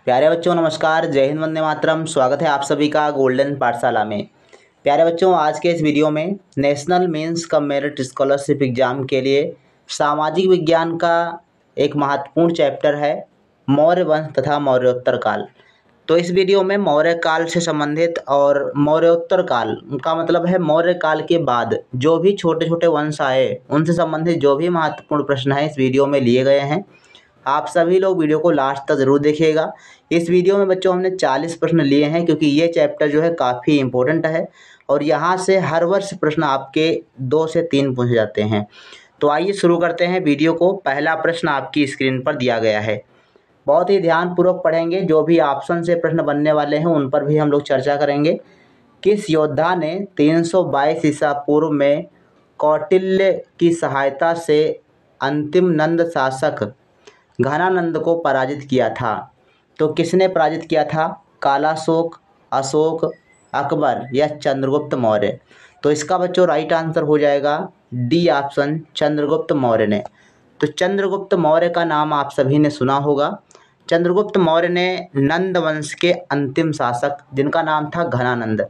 प्यारे बच्चों नमस्कार, जय हिंद, वंदे मातरम। स्वागत है आप सभी का गोल्डन पाठशाला में। प्यारे बच्चों, आज के इस वीडियो में national means cum merit scholarship exam के लिए सामाजिक विज्ञान का एक महत्वपूर्ण चैप्टर है मौर्य वंश तथा मौर्योत्तर काल। तो इस वीडियो में मौर्य काल से संबंधित और मौर्योत्तर काल का मतलब है मौर्य काल के बाद जो भी छोटे छोटे वंश आए उनसे संबंधित जो भी महत्वपूर्ण प्रश्न है इस वीडियो में लिए गए हैं। आप सभी लोग वीडियो को लास्ट तक ज़रूर देखिएगा। इस वीडियो में बच्चों हमने 40 प्रश्न लिए हैं क्योंकि ये चैप्टर जो है काफ़ी इम्पोर्टेंट है और यहाँ से हर वर्ष प्रश्न आपके 2 से 3 पूछे जाते हैं। तो आइए शुरू करते हैं वीडियो को। पहला प्रश्न आपकी स्क्रीन पर दिया गया है, बहुत ही ध्यानपूर्वक पढ़ेंगे। जो भी ऑप्शन से प्रश्न बनने वाले हैं उन पर भी हम लोग चर्चा करेंगे। किस योद्धा ने 322 ईसा पूर्व में कौटिल्य की सहायता से अंतिम नंद शासक घनानंद को पराजित किया था? तो किसने पराजित किया था? कालाशोक, अशोक, अकबर या चंद्रगुप्त मौर्य? तो इसका बच्चों राइट आंसर हो जाएगा डी ऑप्शन, चंद्रगुप्त मौर्य ने। तो चंद्रगुप्त मौर्य का नाम आप सभी ने सुना होगा। चंद्रगुप्त मौर्य ने नंद वंश के अंतिम शासक जिनका नाम था घनानंद,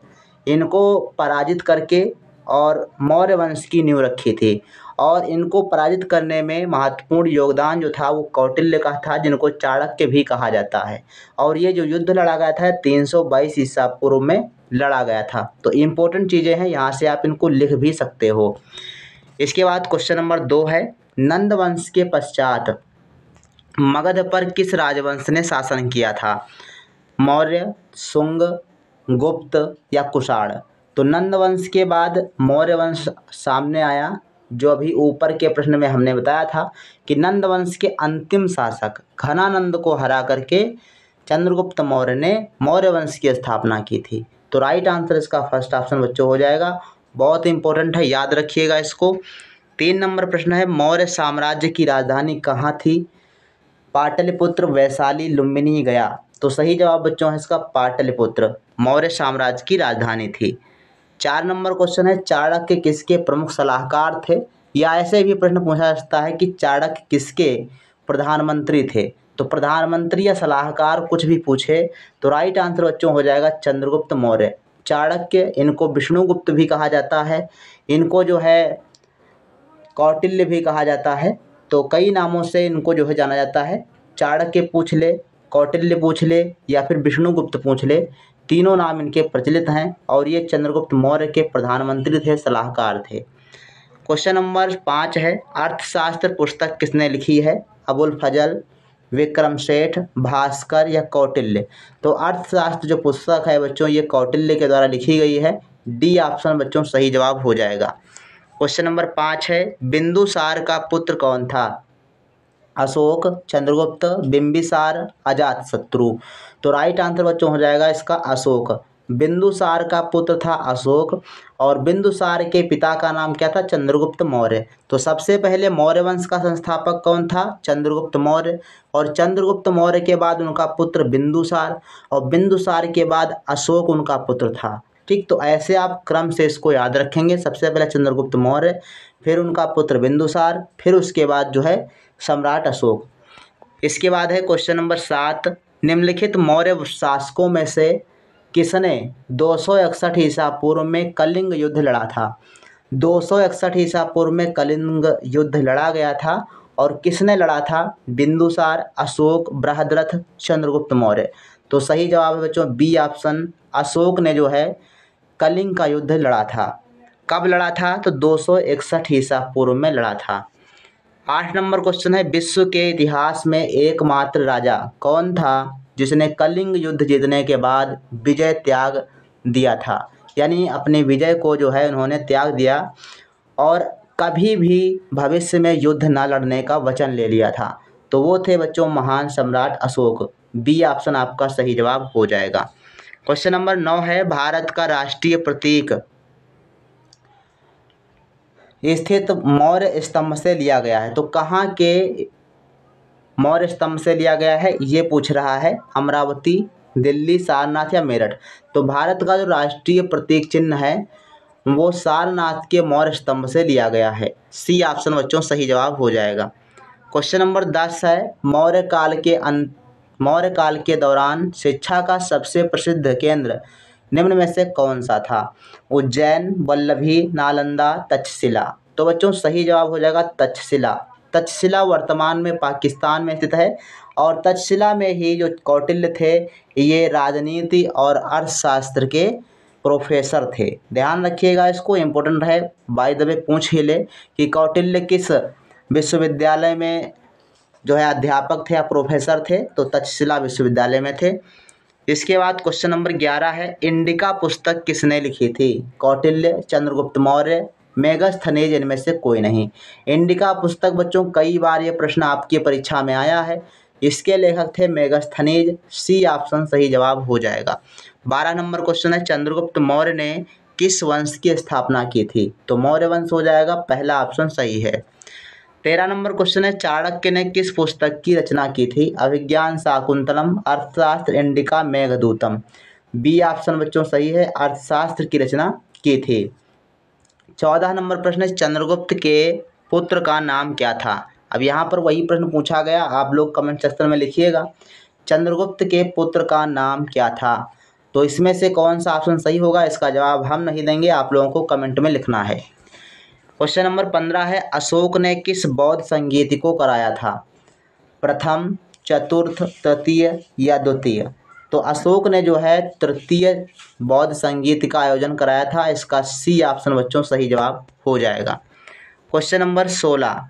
इनको पराजित करके और मौर्य वंश की नींव रखी थी। और इनको पराजित करने में महत्वपूर्ण योगदान जो था वो कौटिल्य का था, जिनको चाणक्य भी कहा जाता है। और ये जो युद्ध लड़ा गया था 322 ईसा पूर्व में लड़ा गया था। तो इम्पोर्टेंट चीज़ें हैं, यहाँ से आप इनको लिख भी सकते हो। इसके बाद क्वेश्चन नंबर 2 है, नंद वंश के पश्चात मगध पर किस राजवंश ने शासन किया था? मौर्य, शुंग, गुप्त या कुषाण? तो नंद वंश के बाद मौर्य वंश सामने आया। जो अभी ऊपर के प्रश्न में हमने बताया था कि नंद वंश के अंतिम शासक घनानंद को हरा करके चंद्रगुप्त मौर्य ने मौर्य वंश की स्थापना की थी। तो राइट आंसर इसका फर्स्ट ऑप्शन बच्चों हो जाएगा। बहुत इंपॉर्टेंट है, याद रखिएगा इसको। 3 नंबर प्रश्न है, मौर्य साम्राज्य की राजधानी कहाँ थी? पाटलिपुत्र, वैशाली, लुम्बिनी, गया? तो सही जवाब बच्चों है इसका पाटलिपुत्र मौर्य साम्राज्य की राजधानी थी। 4 नंबर क्वेश्चन है, चाणक्य किसके प्रमुख सलाहकार थे? या ऐसे भी प्रश्न पूछा जा सकता है कि चाणक्य किसके प्रधानमंत्री थे? तो प्रधानमंत्री या सलाहकार कुछ भी पूछे तो राइट आंसर बच्चों हो जाएगा चंद्रगुप्त मौर्य। चाणक्य, इनको विष्णुगुप्त भी कहा जाता है, इनको जो है कौटिल्य भी कहा जाता है। तो कई नामों से इनको जो है जाना जाता है। चाणक्य पूछ ले, कौटिल्य पूछ ले या फिर विष्णुगुप्त पूछ ले, तीनों नाम इनके प्रचलित हैं और ये चंद्रगुप्त मौर्य के प्रधानमंत्री थे, सलाहकार थे। क्वेश्चन नंबर 5 है, अर्थशास्त्र पुस्तक किसने लिखी है? अबुल फजल, विक्रम सेठ, भास्कर या कौटिल्य? तो अर्थशास्त्र जो पुस्तक है बच्चों ये कौटिल्य के द्वारा लिखी गई है। डी ऑप्शन बच्चों सही जवाब हो जाएगा। क्वेश्चन नंबर 5 है, बिंदुसार का पुत्र कौन था? अशोक, चंद्रगुप्त, बिंबिसार, अजातशत्रु? तो राइट आंसर बच्चों हो जाएगा इसका अशोक। बिंदुसार का पुत्र था अशोक और बिंदुसार के पिता का नाम क्या था? चंद्रगुप्त मौर्य। तो सबसे पहले मौर्य वंश का संस्थापक कौन था? चंद्रगुप्त मौर्य। और चंद्रगुप्त मौर्य के बाद उनका पुत्र बिंदुसार और बिंदुसार के बाद अशोक उनका पुत्र था। ठीक, तो ऐसे आप क्रम से इसको याद रखेंगे। सबसे पहले चंद्रगुप्त मौर्य, फिर उनका पुत्र बिंदुसार, फिर उसके बाद जो है सम्राट अशोक। इसके बाद है क्वेश्चन नंबर 7, निम्नलिखित मौर्य शासकों में से किसने 261 ईसा पूर्व में कलिंग युद्ध लड़ा था? 261 ईसा पूर्व में कलिंग युद्ध लड़ा गया था और किसने लड़ा था? बिंदुसार, अशोक, बृहद्रथ, चंद्रगुप्त मौर्य? तो सही जवाब है बच्चों बी ऑप्शन, अशोक ने जो है कलिंग का युद्ध लड़ा था। कब लड़ा था? तो 261 ईसा पूर्व में लड़ा था। 8 नंबर क्वेश्चन है, विश्व के इतिहास में एकमात्र राजा कौन था जिसने कलिंग युद्ध जीतने के बाद विजय त्याग दिया था? यानी अपने विजय को जो है उन्होंने त्याग दिया और कभी भी भविष्य में युद्ध न लड़ने का वचन ले लिया था। तो वो थे बच्चों महान सम्राट अशोक। बी ऑप्शन आपका सही जवाब हो जाएगा। क्वेश्चन नंबर 9 है, भारत का राष्ट्रीय प्रतीक स्थित मौर्य स्तंभ से लिया गया है। तो कहाँ के मौर्य स्तंभ से लिया गया है ये पूछ रहा है। अमरावती, दिल्ली, सारनाथ या मेरठ? तो भारत का जो राष्ट्रीय प्रतीक चिन्ह है वो सारनाथ के मौर्य स्तंभ से लिया गया है। सी ऑप्शन बच्चों सही जवाब हो जाएगा। क्वेश्चन नंबर 10 है, मौर्य काल के दौरान शिक्षा का सबसे प्रसिद्ध केंद्र निम्न में से कौन सा था? उज्जैन, वल्लभी, नालंदा, तक्षशिला। तो बच्चों सही जवाब हो जाएगा तक्षशिला। तक्षशिला वर्तमान में पाकिस्तान में स्थित है और तक्षशिला में ही जो कौटिल्य थे ये राजनीति और अर्थशास्त्र के प्रोफेसर थे। ध्यान रखिएगा, इसको इम्पोर्टेंट है, बाय द वे पूछ ही ले कि कौटिल्य किस विश्वविद्यालय में जो है अध्यापक थे या प्रोफेसर थे, तो तक्षशिला विश्वविद्यालय में थे। इसके बाद क्वेश्चन नंबर 11 है, इंडिका पुस्तक किसने लिखी थी? कौटिल्य, चंद्रगुप्त मौर्य, मेगस्थनीज, इनमें से कोई नहीं। इंडिका पुस्तक बच्चों कई बार ये प्रश्न आपकी परीक्षा में आया है, इसके लेखक थे मेगस्थनीज। सी ऑप्शन सही जवाब हो जाएगा। 12 नंबर क्वेश्चन है, चंद्रगुप्त मौर्य ने किस वंश की स्थापना की थी? तो मौर्य वंश हो जाएगा, पहला ऑप्शन सही है। 13 नंबर क्वेश्चन है, चाणक्य ने किस पुस्तक की रचना की थी? अभिज्ञान शाकुंतलम, अर्थशास्त्र, इंडिका, मेघदूतम। बी ऑप्शन बच्चों सही है, अर्थशास्त्र की रचना की थी। 14 नंबर प्रश्न है, चंद्रगुप्त के पुत्र का नाम क्या था? अब यहाँ पर वही प्रश्न पूछा गया, आप लोग कमेंट सेक्शन में लिखिएगा, चंद्रगुप्त के पुत्र का नाम क्या था? तो इसमें से कौन सा ऑप्शन सही होगा, इसका जवाब हम नहीं देंगे, आप लोगों को कमेंट में लिखना है। क्वेश्चन नंबर 15 है, अशोक ने किस बौद्ध संगीत को कराया था? प्रथम, चतुर्थ, तृतीय या द्वितीय? तो अशोक ने जो है तृतीय बौद्ध संगीत का आयोजन कराया था, इसका सी ऑप्शन बच्चों सही जवाब हो जाएगा। क्वेश्चन नंबर 16,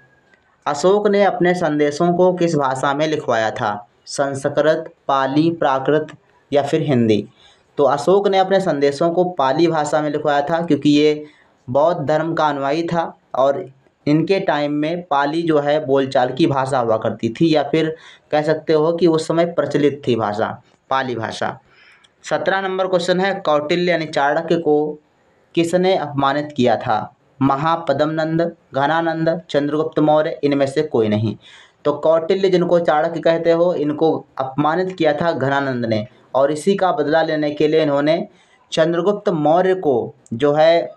अशोक ने अपने संदेशों को किस भाषा में लिखवाया था? संस्कृत, पाली, प्राकृत या फिर हिंदी? तो अशोक ने अपने संदेशों को पाली भाषा में लिखवाया था, क्योंकि ये बौद्ध धर्म का अनुयायी था और इनके टाइम में पाली जो है बोलचाल की भाषा हुआ करती थी, या फिर कह सकते हो कि उस समय प्रचलित थी भाषा, पाली भाषा। 17 नंबर क्वेश्चन है, कौटिल्य यानी चाणक्य को किसने अपमानित किया था? महापद्मनंद, घनानंद, चंद्रगुप्त मौर्य, इनमें से कोई नहीं। तो कौटिल्य जिनको चाणक्य कहते हो, इनको अपमानित किया था घनानंद ने, और इसी का बदला लेने के लिए इन्होंने चंद्रगुप्त मौर्य को जो है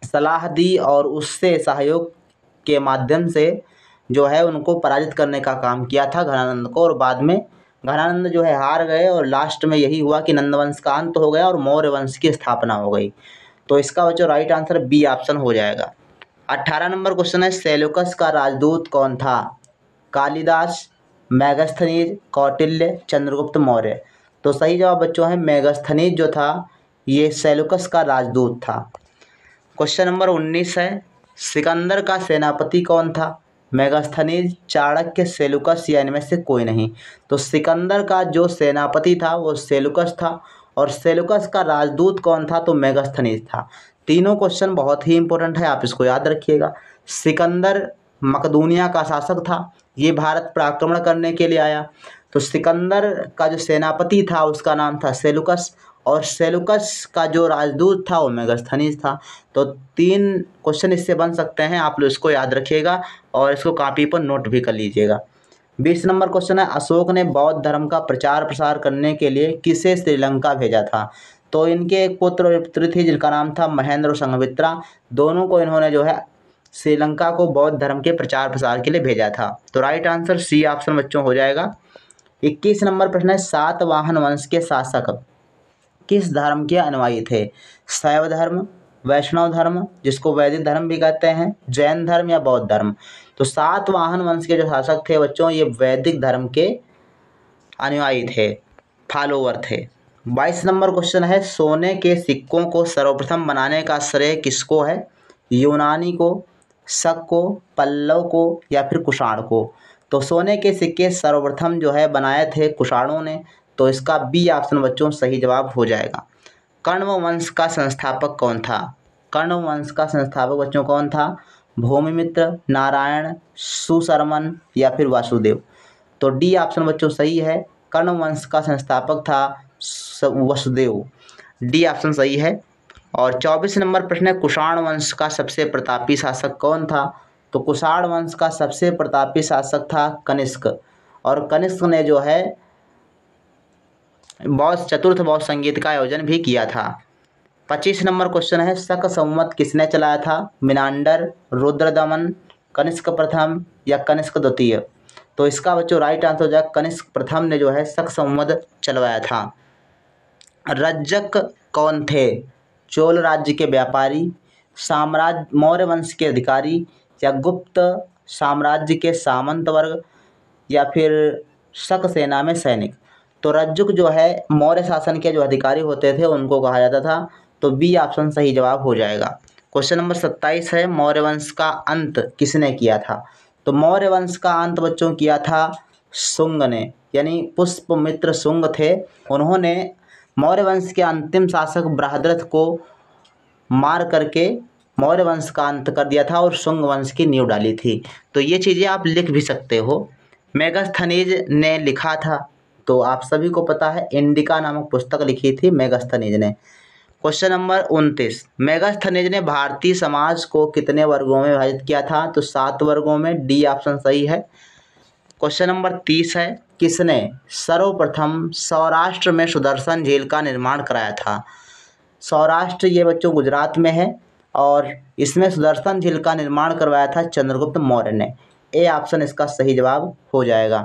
सलाह दी और उससे सहयोग के माध्यम से जो है उनको पराजित करने का काम किया था घनानंद को, और बाद में घनानंद जो है हार गए और लास्ट में यही हुआ कि नंदवंश का अंत हो गया और मौर्य वंश की स्थापना हो गई। तो इसका बच्चों राइट आंसर बी ऑप्शन हो जाएगा। 18 नंबर क्वेश्चन है, सेल्यूकस का राजदूत कौन था? कालिदास, मेगस्थनीज, कौटिल्य, चंद्रगुप्त मौर्य। तो सही जवाब बच्चों है मेगस्थनीज जो था ये सेल्यूकस का राजदूत था। क्वेश्चन नंबर 19 है, सिकंदर का सेनापति कौन था? मेगस्थनीज, चाणक्य, सेल्यूकस या इनमें से कोई नहीं। तो सिकंदर का जो सेनापति था वो सेल्यूकस था, और सेल्यूकस का राजदूत कौन था? तो मेगस्थनीज था। तीनों क्वेश्चन बहुत ही इंपॉर्टेंट है, आप इसको याद रखिएगा। सिकंदर मकदूनिया का शासक था, ये भारत पर आक्रमण करने के लिए आया। तो सिकंदर का जो सेनापति था उसका नाम था सेल्यूकस, और सेल्यूकस का जो राजदूत था वो मेगस्थनीज था। तो 3 क्वेश्चन इससे बन सकते हैं, आप लोग इसको याद रखिएगा और इसको कॉपी पर नोट भी कर लीजिएगा। 20 नंबर क्वेश्चन है, अशोक ने बौद्ध धर्म का प्रचार प्रसार करने के लिए किसे श्रीलंका भेजा था? तो इनके एक पुत्र और पुत्री थी जिनका नाम था महेंद्र और संघमित्रा, दोनों को इन्होंने जो है श्रीलंका को बौद्ध धर्म के प्रचार प्रसार के लिए भेजा था। तो राइट आंसर सी ऑप्शन बच्चों हो जाएगा। 21 नंबर प्रश्न है, सातवाहन वंश के शासक किस धर्म के अनुयायी थे? शैव धर्म, वैष्णव धर्म जिसको वैदिक धर्म भी कहते हैं, जैन धर्म या बौद्ध धर्म? तो सातवाहन वंश के जो शासक थे बच्चों ये वैदिक धर्म के अनुयायी थे, फॉलोवर थे। 22 नंबर क्वेश्चन है, सोने के सिक्कों को सर्वप्रथम बनाने का श्रेय किसको है? यूनानी को, शक को, पल्लव को या फिर कुषाण को? तो सोने के सिक्के सर्वप्रथम जो है बनाए थे कुषाणों ने, तो इसका बी ऑप्शन बच्चों सही जवाब हो जाएगा। कण्व वंश का संस्थापक कौन था? कण्व वंश का संस्थापक बच्चों कौन था? भूमिमित्र, नारायण, सुशर्मन या फिर वासुदेव? तो डी ऑप्शन बच्चों सही है, कण्व वंश का संस्थापक था वसुदेव, डी ऑप्शन सही है। और 24 नंबर प्रश्न है, कुषाण वंश का सबसे प्रतापी शासक कौन था? तो कुषाण वंश का सबसे प्रतापी शासक था कनिष्क, और कनिष्क ने जो है चतुर्थ बौद्ध संगीत का आयोजन भी किया था। 25 नंबर क्वेश्चन है, शक संवत किसने चलाया था? मिनांडर, रुद्रदमन, कनिष्क प्रथम या कनिष्क द्वितीय? तो इसका बच्चों राइट आंसर हो जाएगा कनिष्क प्रथम ने जो है शक संवत चलवाया था। रज्जक कौन थे? चोल राज्य के व्यापारी, साम्राज्य मौर्य वंश के अधिकारी, या गुप्त साम्राज्य के सामंत वर्ग, या फिर शक सेना में सैनिक। तो रज्जुक जो है मौर्य शासन के जो अधिकारी होते थे उनको कहा जाता था। तो बी ऑप्शन सही जवाब हो जाएगा। क्वेश्चन नंबर 27 है, मौर्य वंश का अंत किसने किया था? तो मौर्य वंश का अंत बच्चों किया था शुंग ने, यानी पुष्पमित्र शुंग थे। उन्होंने मौर्य वंश के अंतिम शासक बृहद्रथ को मार करके मौर्य वंश का अंत कर दिया था और शुंग वंश की नींव डाली थी। तो ये चीज़ें आप लिख भी सकते हो। मेगास्थनीज ने लिखा था, तो आप सभी को पता है इंडिका नामक पुस्तक लिखी थी मेगास्थनीज ने। क्वेश्चन नंबर 29, मेगास्थनीज ने भारतीय समाज को कितने वर्गों में विभाजित किया था? तो 7 वर्गों में, डी ऑप्शन सही है। क्वेश्चन नंबर 30 है, किसने सर्वप्रथम सौराष्ट्र में सुदर्शन झील का निर्माण कराया था? सौराष्ट्र ये बच्चों गुजरात में है और इसमें सुदर्शन झील का निर्माण करवाया था चंद्रगुप्त मौर्य ने। ए ऑप्शन इसका सही जवाब हो जाएगा।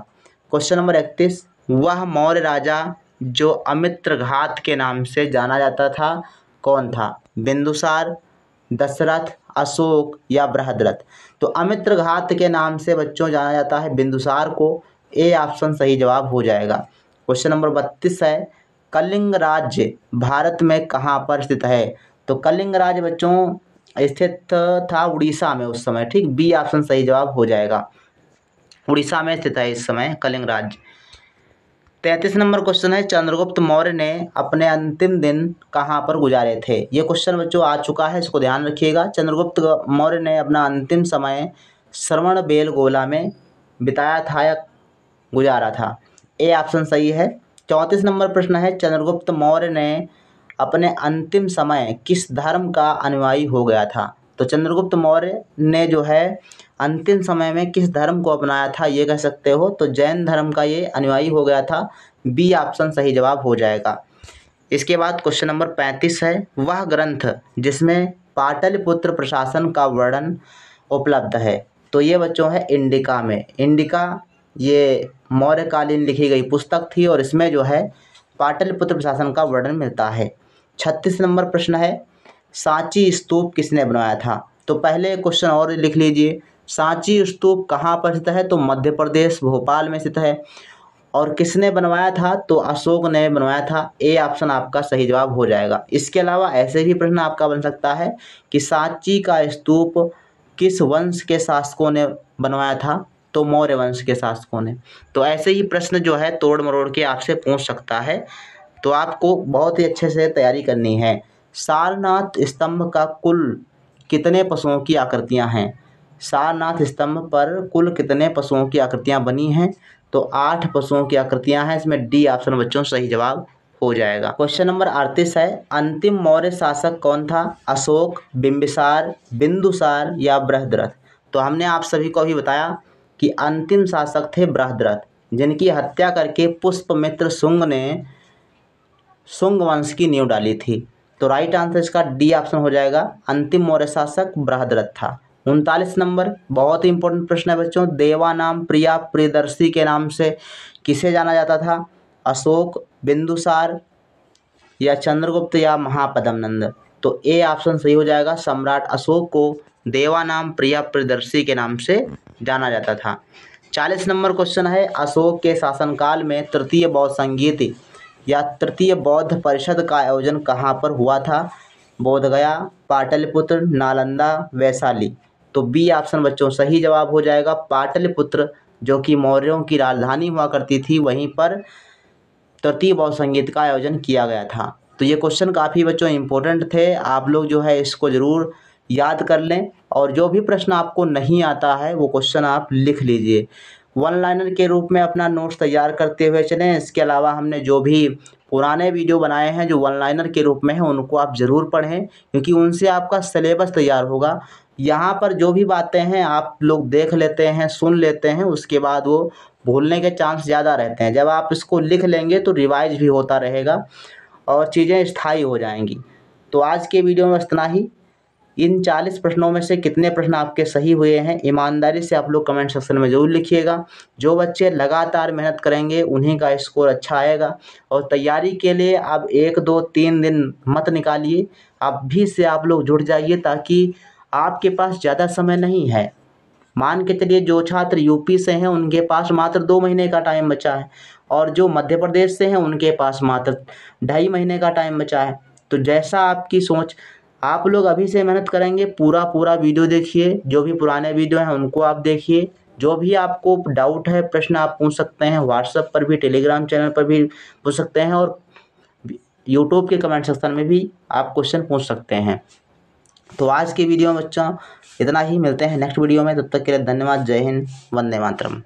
क्वेश्चन नंबर 31, वह मौर्य राजा जो अमित्रघात के नाम से जाना जाता था कौन था? बिंदुसार, दशरथ, अशोक या बृहद्रथ? तो अमित्रघात के नाम से बच्चों जाना जाता है बिंदुसार को। ए ऑप्शन सही जवाब हो जाएगा। क्वेश्चन नंबर 32 है, कलिंग राज्य भारत में कहाँ पर स्थित है? तो कलिंग राज्य बच्चों स्थित था उड़ीसा में उस समय, ठीक। बी ऑप्शन सही जवाब हो जाएगा। उड़ीसा में स्थित है इस समय कलिंग राज्य। 33 नंबर क्वेश्चन है, चंद्रगुप्त मौर्य ने अपने अंतिम दिन कहाँ पर गुजारे थे? ये क्वेश्चन बच्चों आ चुका है, इसको ध्यान रखिएगा। चंद्रगुप्त मौर्य ने अपना अंतिम समय श्रवण बेलगोला में बिताया था या गुजारा था? ए ऑप्शन सही है। 34 नंबर प्रश्न है, चंद्रगुप्त मौर्य ने अपने अंतिम समय किस धर्म का अनुयायी हो गया था? तो चंद्रगुप्त मौर्य ने जो है अंतिम समय में किस धर्म को अपनाया था ये कह सकते हो, तो जैन धर्म का ये अनुयायी हो गया था। बी ऑप्शन सही जवाब हो जाएगा। इसके बाद क्वेश्चन नंबर 35 है, वह ग्रंथ जिसमें पाटलिपुत्र प्रशासन का वर्णन उपलब्ध है? तो ये बच्चों है इंडिका में। इंडिका ये मौर्यकालीन लिखी गई पुस्तक थी और इसमें जो है पाटलिपुत्र प्रशासन का वर्णन मिलता है। 36 नंबर प्रश्न है, सांची स्तूप किसने बनवाया था? तो पहले क्वेश्चन और लिख लीजिए, सांची स्तूप कहाँ पर स्थित है? तो मध्य प्रदेश भोपाल में स्थित है। और किसने बनवाया था? तो अशोक ने बनवाया था। ए ऑप्शन आपका सही जवाब हो जाएगा। इसके अलावा ऐसे भी प्रश्न आपका बन सकता है कि सांची का स्तूप किस वंश के शासकों ने बनवाया था? तो मौर्य वंश के शासकों ने। तो ऐसे ही प्रश्न जो है तोड़ मरोड़ के आपसे पूछ सकता है, तो आपको बहुत ही अच्छे से तैयारी करनी है। सारनाथ स्तंभ का कुल कितने पशुओं की आकृतियां हैं? सारनाथ स्तंभ पर कुल कितने पशुओं की आकृतियां बनी हैं? तो 8 पशुओं की आकृतियां हैं। इसमें डी ऑप्शन बच्चों सही जवाब हो जाएगा। क्वेश्चन नंबर 38 है, अंतिम मौर्य शासक कौन था? अशोक, बिंबिसार, बिंदुसार या बृहद्रथ? तो हमने आप सभी को अभी बताया कि अंतिम शासक थे बृहद्रथ, जिनकी हत्या करके पुष्पमित्र शुंग ने शुंग वंश की नींव डाली थी। तो राइट आंसर इसका डी ऑप्शन हो जाएगा, अंतिम मौर्य शासक बृहद्रथ था। 39 नंबर बहुत ही इंपॉर्टेंट प्रश्न है बच्चों, देवानाम प्रिया प्रियदर्शी के नाम से किसे जाना जाता था? अशोक, बिंदुसार या चंद्रगुप्त या महापद्म नंद? तो ए ऑप्शन सही हो जाएगा, सम्राट अशोक को देवानाम प्रिया प्रियदर्शी के नाम से जाना जाता था। 40 नंबर क्वेश्चन है, अशोक के शासनकाल में तृतीय बौद्ध संगीत या तृतीय बौद्ध परिषद का आयोजन कहाँ पर हुआ था? बोधगया, पाटलिपुत्र, नालंदा, वैशाली? तो बी ऑप्शन बच्चों सही जवाब हो जाएगा। पाटलिपुत्र जो कि मौर्यों की राजधानी हुआ करती थी, वहीं पर तृतीय बौद्ध संगीत का आयोजन किया गया था। तो ये क्वेश्चन काफ़ी बच्चों इंपॉर्टेंट थे, आप लोग जो है इसको ज़रूर याद कर लें और जो भी प्रश्न आपको नहीं आता है वो क्वेश्चन आप लिख लीजिए। वन लाइनर के रूप में अपना नोट्स तैयार करते हुए चलें। इसके अलावा हमने जो भी पुराने वीडियो बनाए हैं जो वन लाइनर के रूप में हैं उनको आप ज़रूर पढ़ें, क्योंकि उनसे आपका सिलेबस तैयार होगा। यहाँ पर जो भी बातें हैं आप लोग देख लेते हैं, सुन लेते हैं, उसके बाद वो भूलने के चांस ज़्यादा रहते हैं। जब आप इसको लिख लेंगे तो रिवाइज भी होता रहेगा और चीज़ें स्थायी हो जाएंगी। तो आज के वीडियो में इतना ही। इन 40 प्रश्नों में से कितने प्रश्न आपके सही हुए हैं, ईमानदारी से आप लोग कमेंट सेक्शन में ज़रूर लिखिएगा। जो बच्चे लगातार मेहनत करेंगे उन्हीं का स्कोर अच्छा आएगा। और तैयारी के लिए आप 1, 2, 3 दिन मत निकालिए, अभी से आप लोग जुट जाइए, ताकि आपके पास ज़्यादा समय नहीं है। मान के चलिए जो छात्र यूपी से हैं उनके पास मात्र 2 महीने का टाइम बचा है, और जो मध्य प्रदेश से हैं उनके पास मात्र 2.5 महीने का टाइम बचा है। तो जैसा आपकी सोच, आप लोग अभी से मेहनत करेंगे, पूरा वीडियो देखिए, जो भी पुराने वीडियो हैं उनको आप देखिए। जो भी आपको डाउट है, प्रश्न आप पूछ सकते हैं, व्हाट्सएप पर भी, टेलीग्राम चैनल पर भी पूछ सकते हैं, और यूट्यूब के कमेंट सेक्शन में भी आप क्वेश्चन पूछ सकते हैं। तो आज के वीडियो में बच्चों इतना ही, मिलते हैं नेक्स्ट वीडियो में, तब तक के लिए धन्यवाद। जय हिंद, वंदे मातरम।